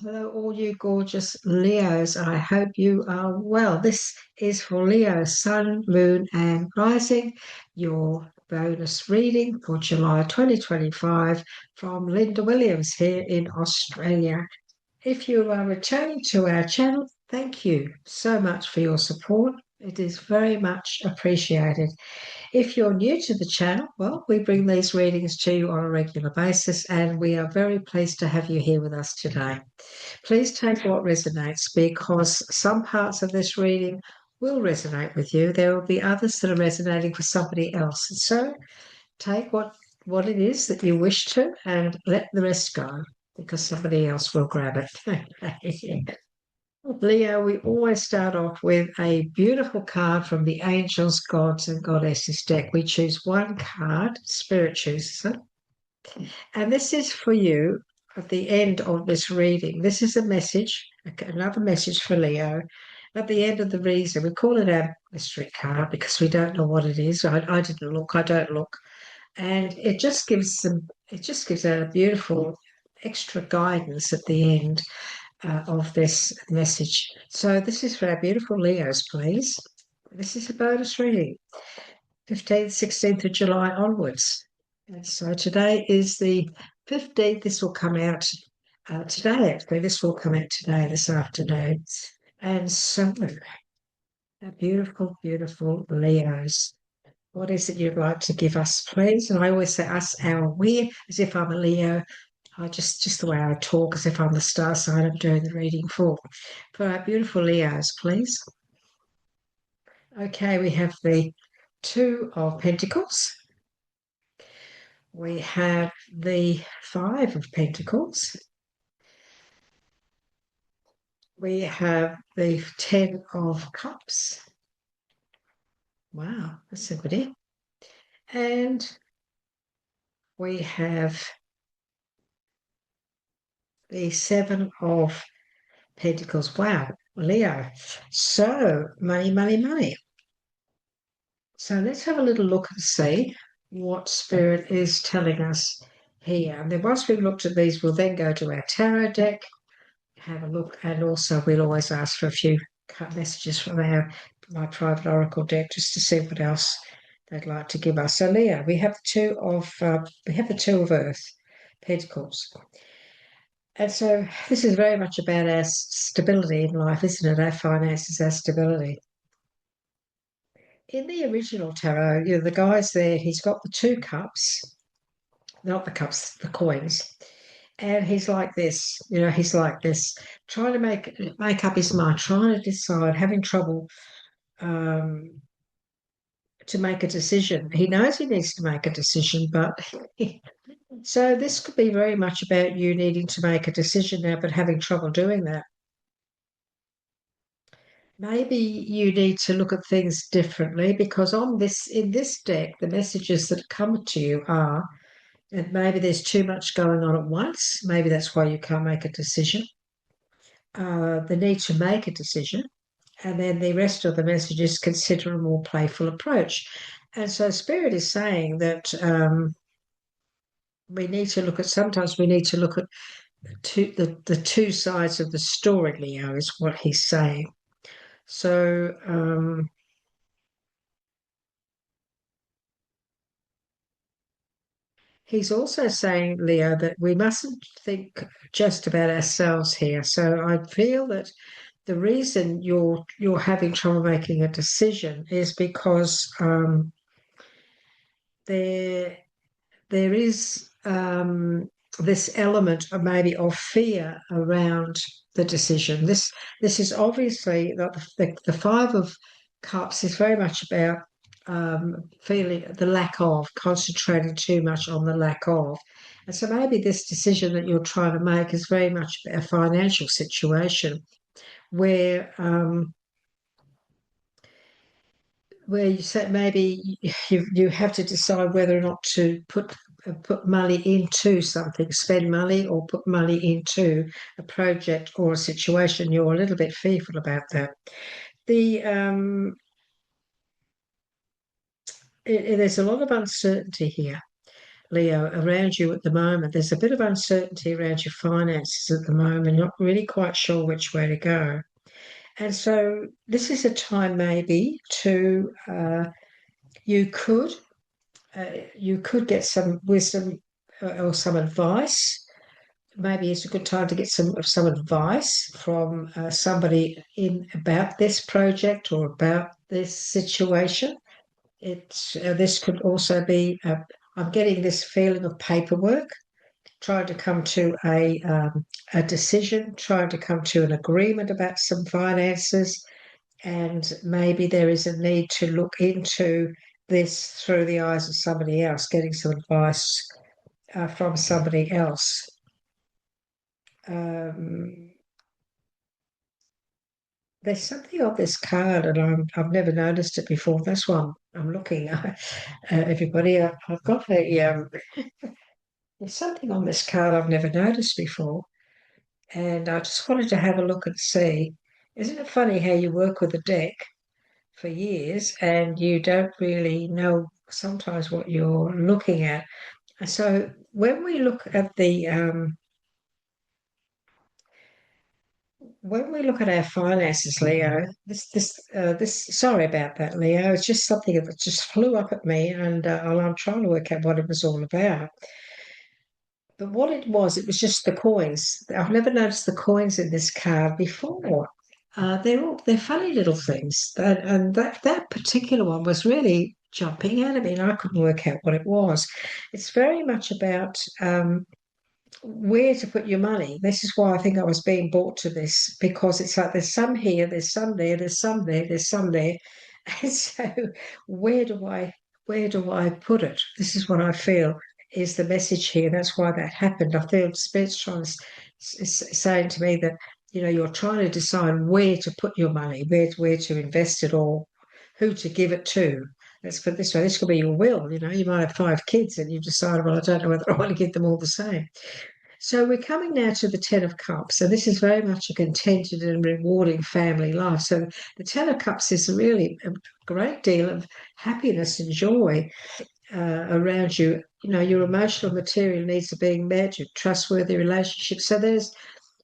Hello, all you gorgeous Leos. I hope you are well. This is for Leo, Sun, Moon, and Rising, your bonus reading for July 2025 from Linda Williams here in Australia. If you are returning to our channel, thank you so much for your support. It is very much appreciated. If you're new to the channel, well, we bring these readings to you on a regular basis, and we are very pleased to have you here with us today. Please take what resonates because some parts of this reading will resonate with you. There will be others that are resonating for somebody else. So take what it is that you wish to and let the rest go because somebody else will grab it. Leo, we always start off with a beautiful card from the Angels, Gods, and Goddesses deck. We choose one card, Spirit chooses it. And this is for you at the end of this reading. This is a message, another message for Leo. At the end of the reason, we call it a mystery card because we don't know what it is. I didn't look, I don't look. And it just gives a beautiful extra guidance at the end of this message. So this is for our beautiful Leos, please. This is a bonus reading, 15th, 16th of July onwards. And so today is the 15th. This will come out today, actually. This will come out today, this afternoon. And so, our beautiful, beautiful Leos. What is it you'd like to give us, please? And I always say us, our we, as if I'm a Leo. I just the way I talk, as if I'm the star sign I'm doing the reading for. For our beautiful Leos, please. Okay, we have the Two of Pentacles. We have the Five of Pentacles. We have the Ten of Cups. Wow, that's a good idea. And we have the Seven of Pentacles. Wow, Leo. So, money, money, money. So let's have a little look and see what Spirit is telling us here. And then once we've looked at these, we'll then go to our tarot deck, have a look, and also we'll always ask for a few messages from my private oracle deck just to see what else they'd like to give us. So Leo, we have the Two of Earth, Pentacles. And so this is very much about our stability in life, isn't it? Our finances, our stability. In the original tarot, the guy's there, he's got the two cups, not the cups, the coins. And he's like this, he's like this, trying to make up his mind, trying to decide, having trouble to make a decision. He knows he needs to make a decision, but so this could be very much about you needing to make a decision now, but having trouble doing that. Maybe you need to look at things differently because in this deck, the messages that come to you are, and maybe there's too much going on at once. Maybe that's why you can't make a decision. The need to make a decision. And then the rest of the messages consider a more playful approach. And so Spirit is saying that sometimes we need to look at the two sides of the story, Leo, is what he's saying. So he's also saying, Leo, that we mustn't think just about ourselves here. So I feel that the reason you're having trouble making a decision is because there is this element of maybe of fear around the decision. This is obviously the Five of Cups is very much about feeling the lack of, concentrating too much on the lack of. And so maybe this decision that you're trying to make is very much a financial situation where you said maybe you have to decide whether or not to put money into something, spend money or put money into a project or a situation. You're a little bit fearful about that. There's a lot of uncertainty here. Leo, around you at the moment. There's a bit of uncertainty around your finances at the moment. You're not really quite sure which way to go. And so this is a time maybe to you could you could get some wisdom or some advice. Maybe it's a good time to get some advice from somebody in about this project or about this situation. It's this could also be. I'm getting this feeling of paperwork, trying to come to a decision, trying to come to an agreement about some finances, and maybe there is a need to look into this through the eyes of somebody else, getting some advice from somebody else. Um, there's something on this card, and I've never noticed it before. That's why I'm looking. Everybody, I've got there's something on this card I've never noticed before, and I just wanted to have a look and see. Isn't it funny how you work with a deck for years and you don't really know sometimes what you're looking at? So when we look at our finances, Leo, this sorry about that, Leo. It's just something that just flew up at me, and I'm trying to work out what it was all about. But what it was just the coins. I've never noticed the coins in this card before. They're funny little things. And that particular one was really jumping out at me, and I couldn't work out what it was. It's very much about where to put your money. This is why I think I was being brought to this, because it's like there's some here, there's some there, there's some there, there's some there. And so where do I put it? This is what I feel is the message here. That's why that happened. I feel Spirit's trying to saying to me that you're trying to decide where to put your money, where to invest it, or who to give it to. Let's put it this way. This could be your will. You might have 5 kids and you decide, well, I don't know whether I want to give them all the same. So we're coming now to the Ten of Cups. So this is very much a contented and rewarding family life. So the Ten of Cups is really a great deal of happiness and joy around you. Your emotional, material needs are being met. Your trustworthy relationships. So there's,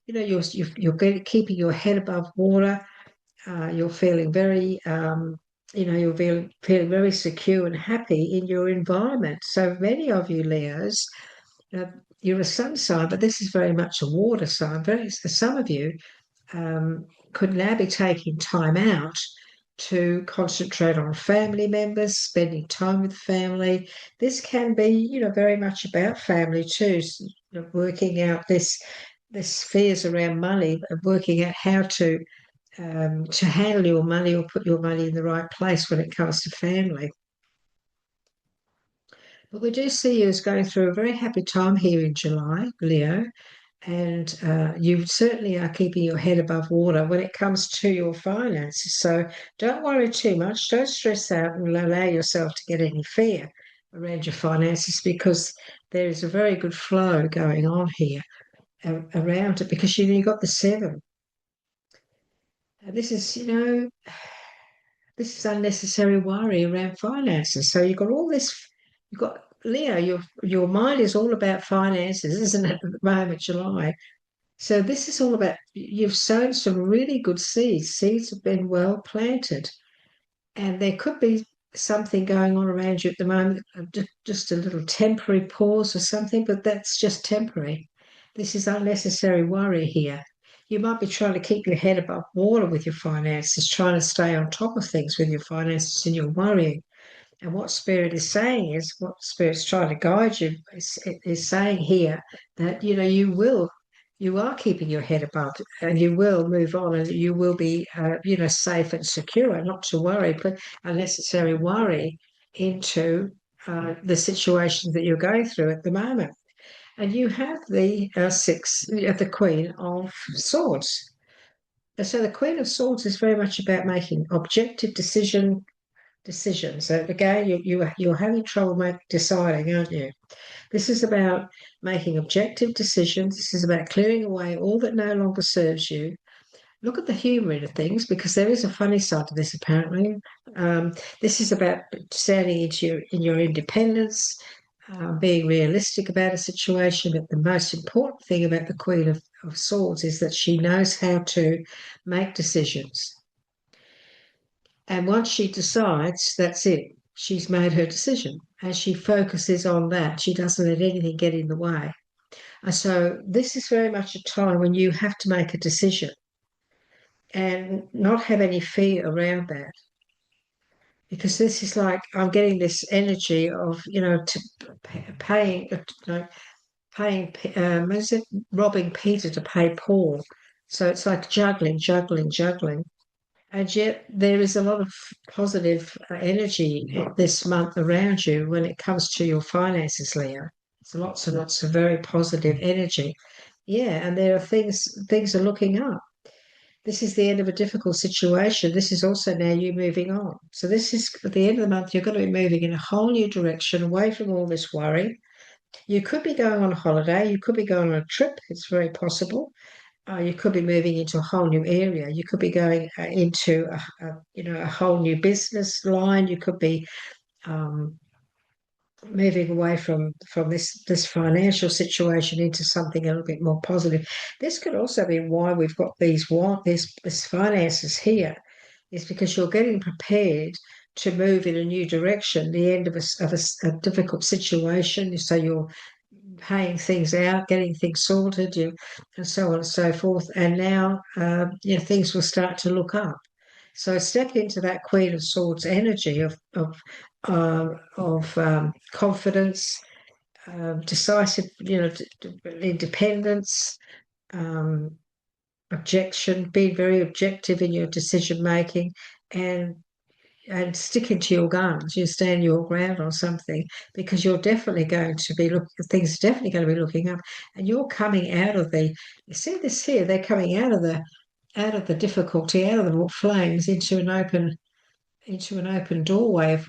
you're keeping your head above water. You're feeling very, you're feeling very secure and happy in your environment. So many of you, Leos, you're a sun sign, but this is very much a water sign. Some of you could now be taking time out to concentrate on family members, spending time with family. This can be, very much about family too. Working out this fears around money, working out how to handle your money or put your money in the right place when it comes to family. But we do see you as going through a very happy time here in July, Leo, and you certainly are keeping your head above water when it comes to your finances. So don't worry too much. Don't stress out and allow yourself to get any fear around your finances, because there is a very good flow going on here around it, because you've got the 7. And this is unnecessary worry around finances. So you've got all this, you've got Leo, your mind is all about finances, isn't it, at the moment, July? So this is all about you've sown some really good seeds. Seeds have been well planted, and there could be something going on around you at the moment, just a little temporary pause or something, but that's just temporary. This is unnecessary worry here. You might be trying to keep your head above water with your finances, trying to stay on top of things with your finances, and you're worrying. And what Spirit is saying is, what Spirit's trying to guide you is saying here that, you are keeping your head above, and you will move on, and you will be, safe and secure, not to worry, but unnecessary worry into the situation that you're going through at the moment. And you have the the Queen of Swords. And so the Queen of Swords is very much about making objective decisions. So again, you're having trouble deciding, aren't you? This is about making objective decisions. This is about clearing away all that no longer serves you. Look at the humour in things, because there is a funny side to this, apparently. This is about standing in your independence, being realistic about a situation. But the most important thing about the Queen of Swords is that she knows how to make decisions. And once she decides, that's it. She's made her decision and she focuses on that. She doesn't let anything get in the way. And so this is very much a time when you have to make a decision and not have any fear around that. Because this is like I'm getting this energy of paying paying is it robbing Peter to pay Paul. So it's like juggling, juggling, juggling. And yet there is a lot of positive energy this month around you when it comes to your finances, Leo. So lots and lots of very positive energy. Yeah, and there are things are looking up. This is the end of a difficult situation. This is also now you moving on. So this is at the end of the month, you're going to be moving in a whole new direction away from all this worry. You could be going on a holiday. You could be going on a trip. It's very possible. You could be moving into a whole new area. You could be going into a whole new business line. You could be um, moving away from this financial situation into something a little bit more positive. This could also be why we've got this finances here, is because you're getting prepared to move in a new direction, the end of a difficult situation. So you're paying things out, getting things sorted, and so on and so forth. And now, things will start to look up. So step into that Queen of Swords energy of confidence, decisive, independence, um, objection, being very objective in your decision making, and sticking to your guns. You stand your ground on something because you're definitely going to be things are definitely going to be looking up, and you're coming out of the. You see this here? They're coming out of the difficulty, out of the flames into an open doorway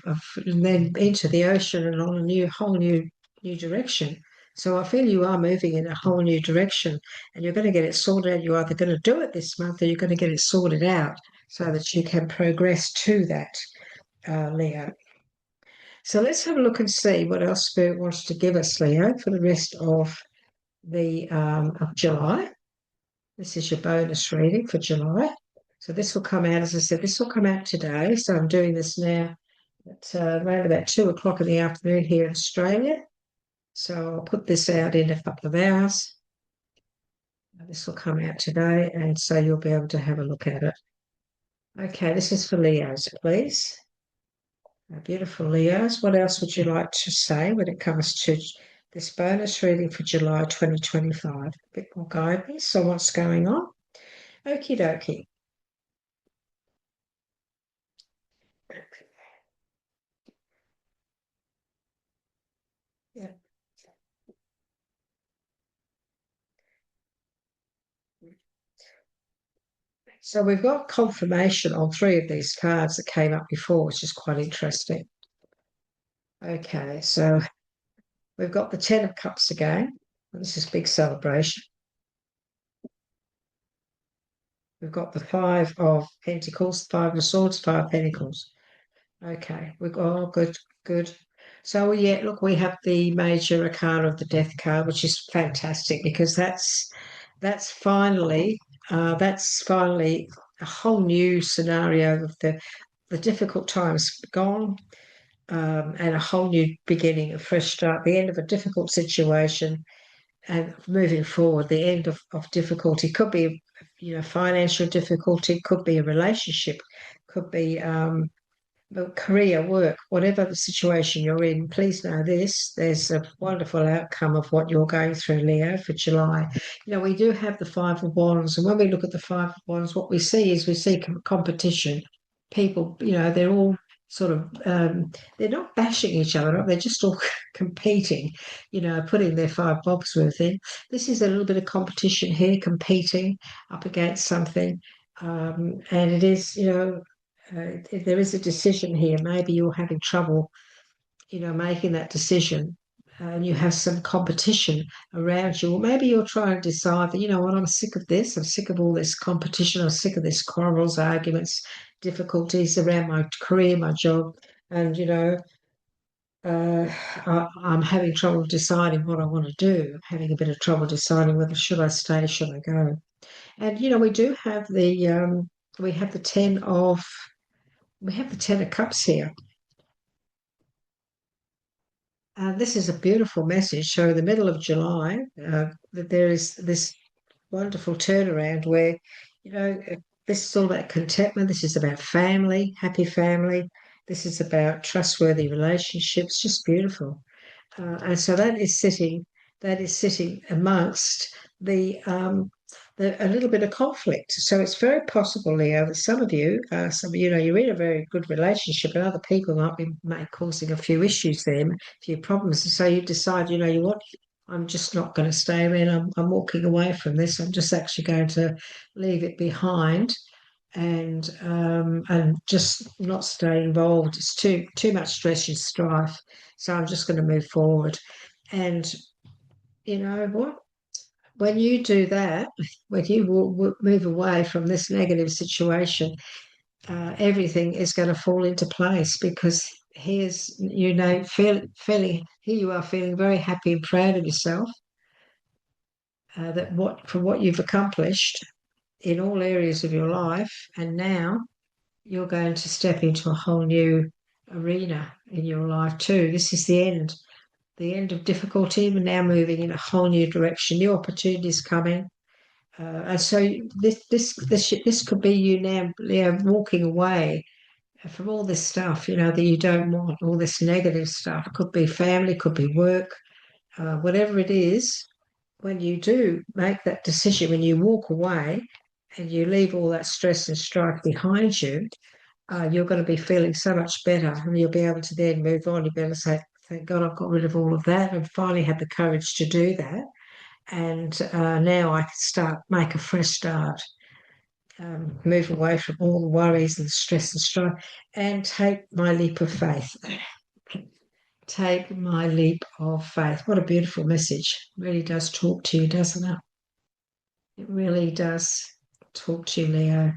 and then into the ocean and on a whole new direction. So I feel you are moving in a whole new direction and you're going to get it sorted out. You're either going to do it this month or you're going to get it sorted out so that you can progress to that, Leo. So let's have a look and see what else Spirit wants to give us, Leo, for the rest of the of July. This is your bonus reading for July. So this will come out, as I said, this will come out today. So I'm doing this now at around about 2 o'clock in the afternoon here in Australia. So I'll put this out in a couple of hours. This will come out today, and so you'll be able to have a look at it. Okay, this is for Leos, please. Beautiful Leos. What else would you like to say when it comes to this bonus reading for July 2025? A bit more guidance on what's going on. Okie dokie. Yeah. So we've got confirmation on 3 of these cards that came up before, which is quite interesting. Okay, so we've got the 10 of Cups again. This is big celebration. We've got the 5 of Pentacles, 5 of Swords, 5 of Pentacles. Okay, we've got, oh, good, good. So yeah, look, we have the major arcana of the Death card, which is fantastic because that's finally a whole new scenario of the difficult times gone, and a whole new beginning, a fresh start, the end of a difficult situation, and moving forward, the end of difficulty. Could be, financial difficulty, could be a relationship, could be career, work, whatever the situation you're in. Please know this: there's a wonderful outcome of what you're going through, Leo, for July. We do have the 5 of Wands, and when we look at the 5 of Wands, what we see is competition. People, they're all sort of they're not bashing each other up, they're just all competing, putting their 5 bobs worth in. This is a little bit of competition here, competing up against something, and it is, if there is a decision here, maybe you're having trouble, making that decision, and you have some competition around you, or maybe you're trying to decide that, what, I'm sick of this. I'm sick of all this competition. I'm sick of this quarrels, arguments, difficulties around my career, my job, and I'm having trouble deciding what I want to do. I'm having a bit of trouble deciding whether should I stay, should I go. And we do have we have the ten of cups here. This is a beautiful message. So in the middle of July, that there is this wonderful turnaround where, you know, this is all about contentment. This is about family, happy family. This is about trustworthy relationships. Just beautiful. And so that is sitting amongst a little bit of conflict. So it's very possible, Leo, that you're in a very good relationship, and other people might causing a few issues there, a few problems. And so you decide, I'm just not going to stay there. I'm walking away from this. I'm just actually going to leave it behind and just not stay involved. It's too much stress and strife. So I'm just going to move forward. And you know what? When you do that, when you move away from this negative situation, everything is going to fall into place because feeling here you are feeling very happy and proud of yourself, for what you've accomplished in all areas of your life, and now you're going to step into a whole new arena in your life too. This is the end of difficulty. We're now moving in a whole new direction. New opportunities coming, and so this could be you now, Leo, walking away from all this stuff, that you don't want, all this negative stuff. It could be family, could be work, whatever it is. When you do make that decision, when you walk away and you leave all that stress and strife behind you, you're going to be feeling so much better, and you'll be able to then move on. You'll be able to say, thank God I've got rid of all of that and finally had the courage to do that. And now I can make a fresh start, move away from all the worries and stress and strife, and take my leap of faith. Take my leap of faith. What a beautiful message. It really does talk to you, doesn't it? It really does talk to you, Leo.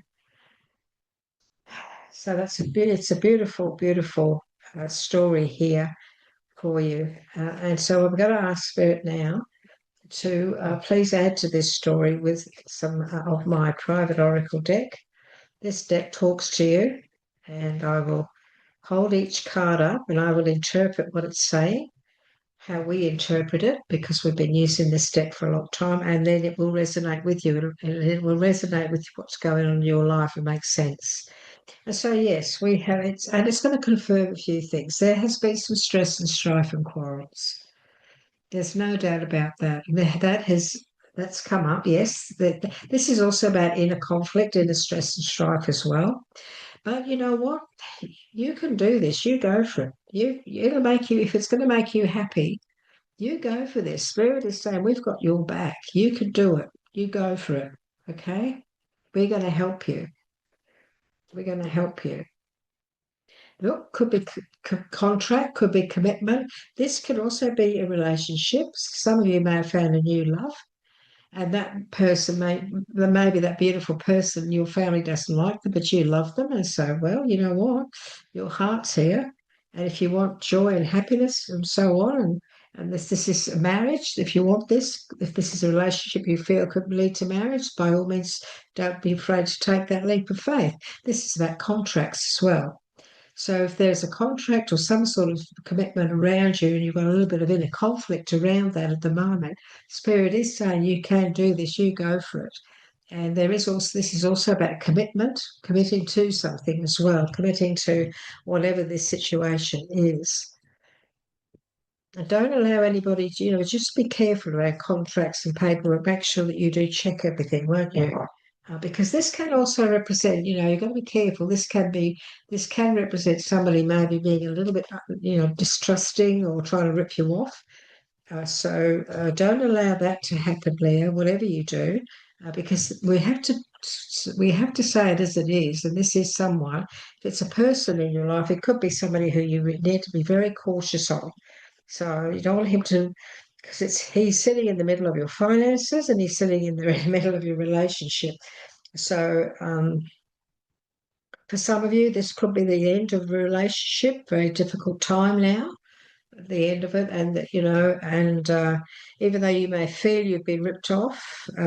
So it's a beautiful, beautiful story here for you. And so I'm going to ask Spirit now to please add to this story with some of my private oracle deck. This deck talks to you, and I will hold each card up and I will interpret what it's saying, how we interpret it, because we've been using this deck for a long time, and then it will resonate with you. It will resonate with what's going on in your life and make sense. And so, yes, we have it, and it's going to confirm a few things. There has been some stress and strife and quarrels. There's no doubt about that. That's come up. Yes, this is also about inner conflict, inner stress and strife as well. But you know what? You can do this. You go for it. It'll make you, if it's going to make you happy, you go for this. Spirit is saying, we've got your back. You can do it. You go for it. Okay? We're going to help you. We're going to help you. Look, could be contract, could be commitment. This could also be a relationship. Some of you may have found a new love, and that person maybe that beautiful person, your family doesn't like them, but you love them. And so, well, you know what? Your heart's here. And if you want joy and happiness and so on, and this is a marriage, if you want this, if this is a relationship you feel could lead to marriage, by all means, don't be afraid to take that leap of faith. This is about contracts as well. So if there's a contract or some sort of commitment around you and you've got a little bit of inner conflict around that at the moment, Spirit is saying you can do this, you go for it. And this is also about commitment, committing to something as well, committing to whatever this situation is. And don't allow anybody to, just be careful around contracts and paperwork. Make sure that you do check everything, won't you? Because this can also represent, you've got to be careful. This can represent somebody maybe being a little bit, distrusting or trying to rip you off. So don't allow that to happen, Leo. Whatever you do, because we have to say it as it is. And this is someone. If it's a person in your life, it could be somebody who you need to be very cautious of. So you don't want him to, because he's sitting in the middle of your finances and he's sitting in the middle of your relationship. So for some of you, this could be the end of a relationship, very difficult time now. at the end of it, and even though you may feel you've been ripped off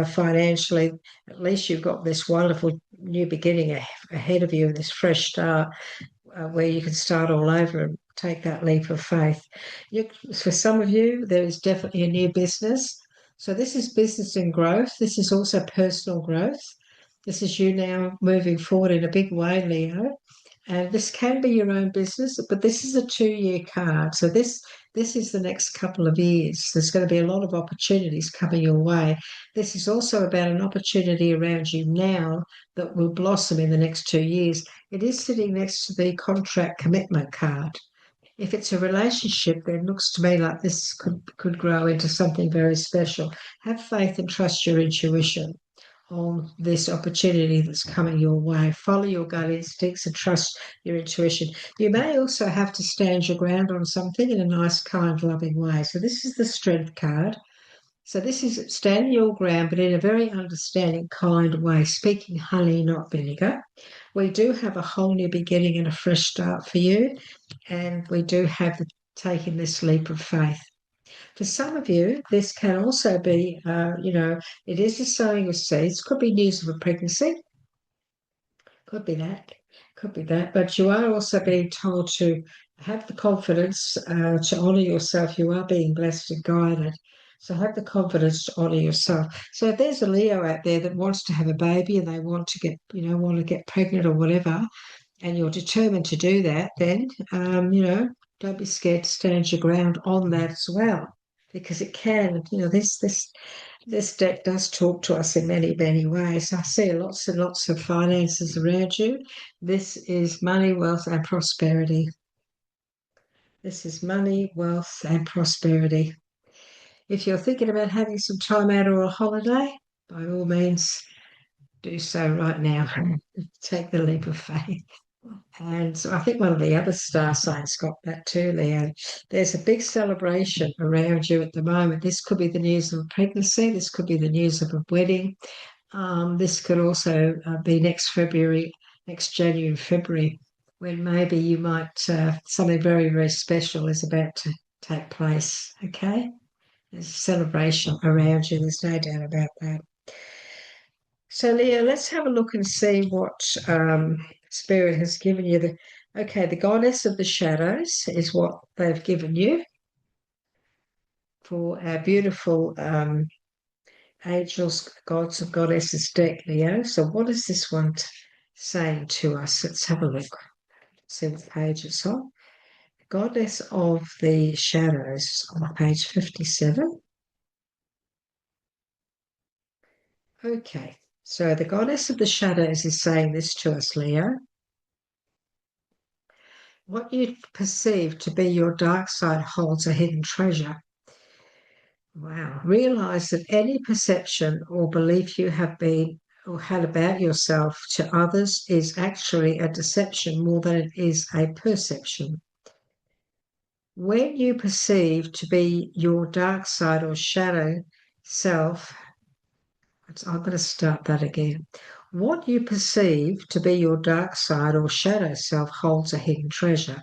financially, at least you've got this wonderful new beginning ahead of you, this fresh start where you can start all over and take that leap of faith. For some of you, there is definitely a new business. So this is business and growth. This is also personal growth. This is you now moving forward in a big way, Leo. And this can be your own business, but this is a 2-year card. So this is the next couple of years. There's going to be a lot of opportunities coming your way. This is also about an opportunity around you now that will blossom in the next 2 years. It is sitting next to the contract commitment card. If it's a relationship, then it looks to me like this could grow into something very special. Have faith and trust your intuition on this opportunity that's coming your way. Follow your gut instincts and trust your intuition. You may also have to stand your ground on something in a nice, kind, loving way. So this is the Strength card. So this is standing your ground, but in a very understanding, kind way, speaking honey, not vinegar. We do have a whole new beginning and a fresh start for you, and we do have taking this leap of faith. For some of you, this can also be, it is a sowing of seeds. Could be news of a pregnancy. Could be that. Could be that. But you are also being told to have the confidence to honour yourself. You are being blessed and guided. So have the confidence to honour yourself. So if there's a Leo out there that wants to have a baby and they want to get pregnant or whatever, and you're determined to do that, then don't be scared to stand your ground on that as well, because it can. This deck does talk to us in many, many ways. I see lots and lots of finances around you. This is money, wealth, and prosperity. This is money, wealth, and prosperity. If you're thinking about having some time out or a holiday, by all means, do so right now. Take the leap of faith. And so I think one of the other star signs got that too, Leo. There's a big celebration around you at the moment. This could be the news of a pregnancy. This could be the news of a wedding. This could also be next January, February, when maybe you might, something very, very special is about to take place. Okay? There's a celebration around you. There's no doubt about that. So, Leo, let's have a look and see what Spirit has given you. The Goddess of the Shadows is what they've given you for our beautiful angels, gods, and goddesses deck, Leo. So, what is this one saying to us? Let's have a look. See what page it's on. Goddess of the Shadows on page 57. Okay. So the Goddess of the Shadows is saying this to us, Leo. What you perceive to be your dark side holds a hidden treasure. Wow. Realize that any perception or belief you have been or had about yourself to others is actually a deception more than it is a perception. When you perceive to be your dark side or shadow self, I'm going to start that again. What you perceive to be your dark side or shadow self holds a hidden treasure.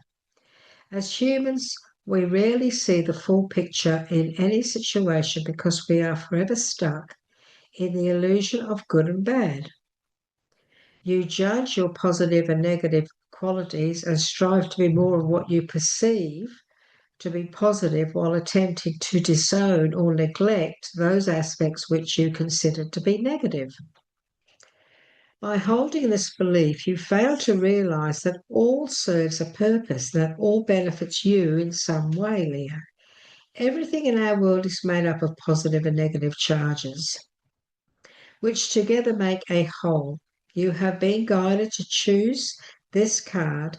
As humans, we rarely see the full picture in any situation because we are forever stuck in the illusion of good and bad. You judge your positive and negative qualities and strive to be more of what you perceive to be positive while attempting to disown or neglect those aspects which you consider to be negative. By holding this belief, you fail to realize that all serves a purpose, that all benefits you in some way, Leo. Everything in our world is made up of positive and negative charges, which together make a whole. You have been guided to choose this card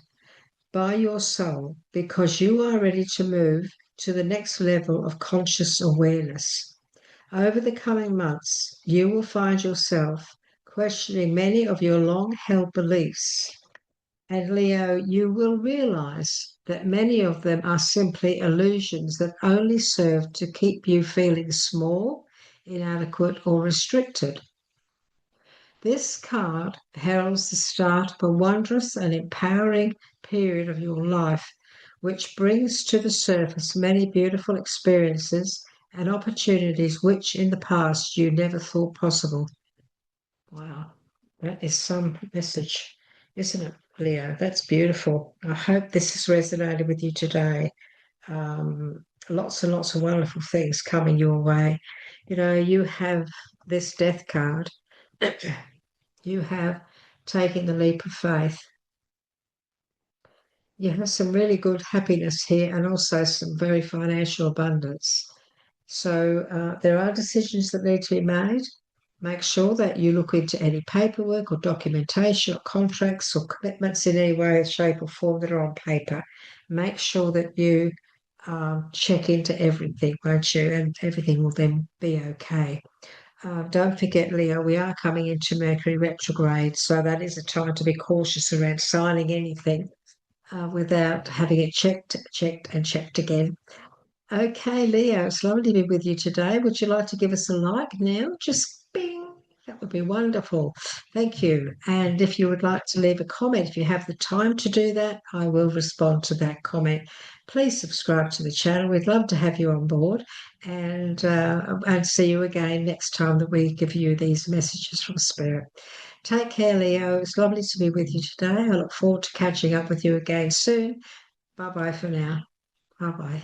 by your soul because you are ready to move to the next level of conscious awareness. Over the coming months, you will find yourself questioning many of your long-held beliefs. And Leo, you will realize that many of them are simply illusions that only serve to keep you feeling small, inadequate, or restricted. This card heralds the start of a wondrous and empowering period of your life which brings to the surface many beautiful experiences and opportunities which in the past you never thought possible. Wow, that is some message, isn't it, Leo? That's beautiful. I hope this has resonated with you today. Lots and lots of wonderful things coming your way. You know, you have this death card. You have taken the leap of faith. You have some really good happiness here and also some very financial abundance. So there are decisions that need to be made. Make sure that you look into any paperwork or documentation or contracts or commitments in any way, shape, or form that are on paper. Make sure that you check into everything, won't you? And everything will then be okay. Don't forget, Leo, we are coming into Mercury retrograde, so that is a time to be cautious around signing anything without having it checked, and checked again. Okay, Leo, it's lovely to be with you today. Would you like to give us a like now? Just bing. That would be wonderful. Thank you. And if you would like to leave a comment, if you have the time to do that, I will respond to that comment. Please subscribe to the channel. We'd love to have you on board and see you again next time that we give you these messages from Spirit. Take care, Leo. It's lovely to be with you today. I look forward to catching up with you again soon. Bye bye for now. Bye bye.